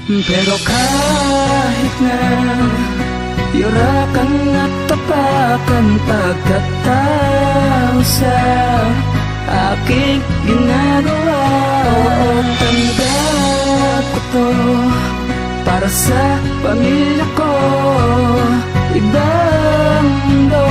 Pero kahit na yurakan at tapakan pagkatao sa aking ginagawa, tanggap ko to para sa pamilya ko. Ibang mundo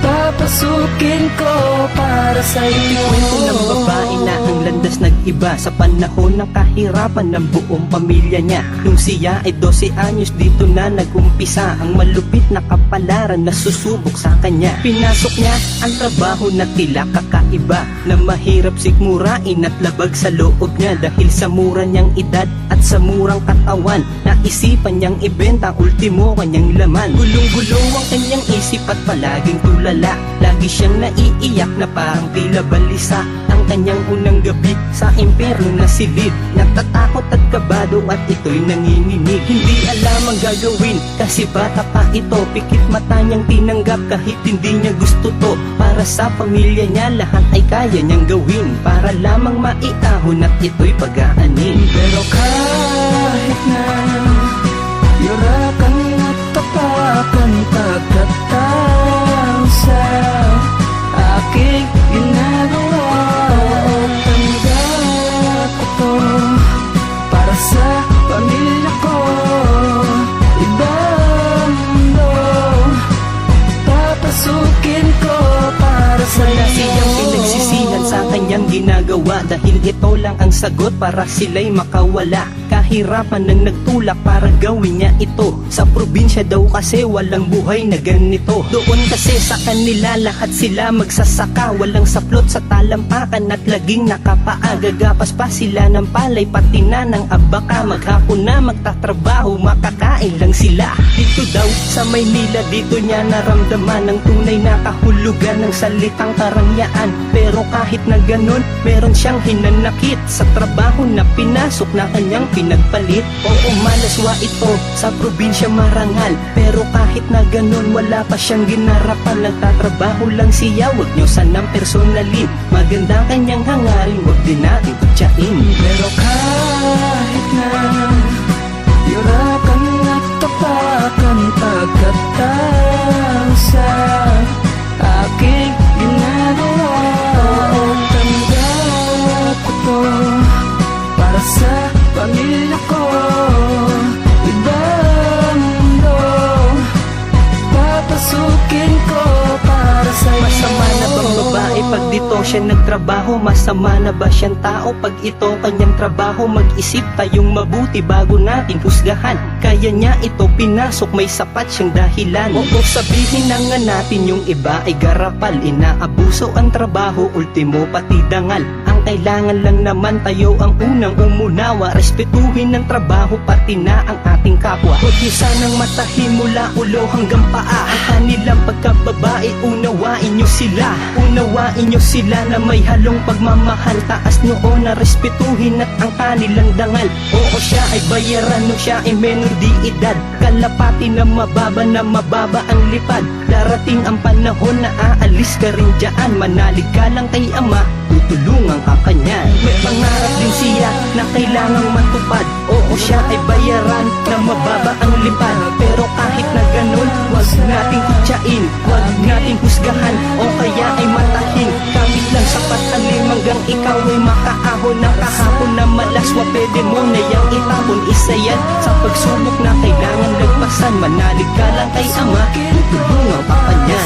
papasukin ko para sa iyo. Kwento ng babae na ang landas nag-iba sa panahon ng kahirapan ng buong pamilya niya. Nung siya ay 12 anyos, dito na nag-umpisa ang malupit na kapalaran na susubok sa kanya. Pinasok niya ang trabaho na tila kakaiba, na mahirap sikmurain at labag sa loob niya. Dahil sa mura niyang edad at sa murang katawan, naisipan niyang ibenta ang ultimo kanyang laman. Gulong-gulong ang kanyang isip at palaging tulala. Lagi siyang naiiyak na parang tila balisa. Ang kanyang unang gabi sa impyerno na silid. Natatakot at kabado at ito'y nanginginig. Hindi alam ang gagawin kasi bata pa ito. Pikit mata niyang tinanggap kahit hindi niya gusto to. Para sa pamilya niya lahat ay kaya niyang gawin, para lamang maiahon at ito'y pag-aanin. Pero kahit na yurakan at tapakan pagkatao sa aking ginagawa, tanggap ko to para sa pamilya ko. Ibang mundo papasukin ko para sa Wala iyo. siyang pinagsisihan sa kanyang ginagawa, dahil ito lang ang sagot para sila'y makawala. Kahirapan nang nagtulak para gawin niya ito. Sa probinsya daw kasi walang buhay na ganito. Doon kasi sa kanila lahat sila magsasaka, walang saplot sa talampakan at laging nakapaa. Gagapas pa sila ng palay pati na ng abaka. Maghapon na magtatrabaho, makakain lang sila. Dito daw sa Maynila, dito niya naramdaman ang tunay na kahulugan ng salitang karangyaan. Pero kahit na ganun, meron siyang hinanakit sa trabaho na pinasok na kanyang pinagpalit. Oo, malaswa ito, sa probinsya marangal, pero kahit na ganun wala pa siyang ginarapan. Nagtatrabaho lang siya, wag niyo sanang personalin. Maganda kanyang hangarin, wag din natin kutsain. Pero kahit na yurakan at tapakan pagkatao sa aking ginagawa, tanggap ko to para sa pamilya ko. Ibang mundo papasukin ko para sa iyo. Masama na bang babae pag dito siya nagtrabaho? Masama na ba siyang tao pag ito kanyang trabaho? Mag-isip tayong mabuti bago natin husgahan. Kaya niya ito pinasok, may sapat siyang dahilan. Oo, sabihin na nga natin yung iba ay garapal, inaabuso ang trabaho, ultimo pati dangal. Ang kailangan lang naman tayo ang unang umunawa, respetuhin ng trabaho pati na ang ating kapwa. Huwag niyo sanang matahin mula ulo hanggang paa ang kanilang pagkababae. Unawain niyo sila, unawain niyo sila na may halong pagmamahal. Taas noo na respetuhin at ang kanilang dangal. Oo, siya ay bayaran no siya ay menor di edad. Kalapati na mababa ang lipad. Darating ang panahon na aalis ka rin dyan. Manalig ka lang kay ama, tutulungan ka kanya. May pangarap din siya na kailangang matupad. Oo, siya ay bayaran na mababa ang lipad. Pero kahit na ganun, wag nating kutsain, wag nating husgahan, o kaya ay matahin. Kapit lang sa patalim hanggang ikaw ay makaahon. Ng kahapon na malaswa, pwede mo na yang itapon. Isa yan sa pagsubok na kailangan lagpasan. Manalig ka lang kay ama, tutulungan ka kanya.